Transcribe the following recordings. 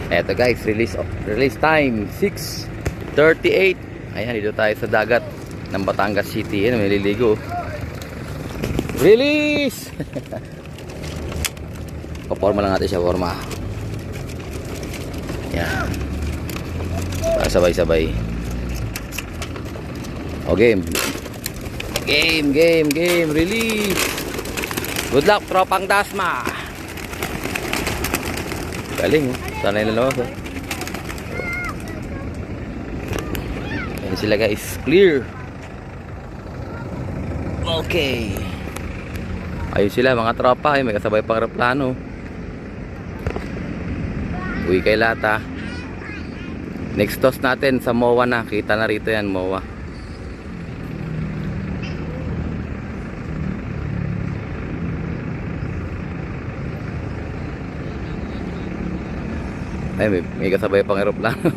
Eto guys, release time 6:38. Ayan, dito tayo sa dagat ng Batangas City. Ayan, may liligo. Release! Paporma lang natin siya, forma. Yan. Para sabay-sabay. O, game. Game. Release! Good luck, tropang Dasma! Galing, oh. Sanay na lawas, oh. Ayan sila guys. Clear! Okay. Ayun sila mga tropa. Ay, may kasabay pang aeroplano. Uwi kay Lata. Next toss natin sa MOA na. Kita na rito yan, MOA. Ay, may kasabay pang aeroplano.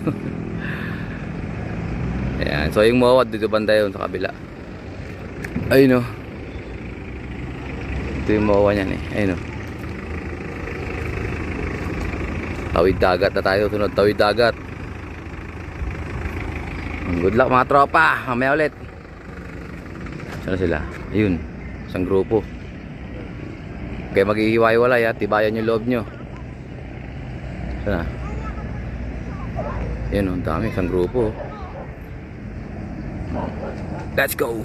Ayan. So yung MOA dito banda yun sa kabila. Ayun, no. Ito yung MOA niyan eh. Ayun, no. Tawid dagat na tayo. Sunod tawid dagat. Good luck mga tropa. Mamaya ulit. Saan sila? Ayun. Isang grupo. Kaya maghihiwa-hiwalay ha. Tibayan yung loob nyo. Saan na? Ayun, ang dami. Isang grupo. Let's go.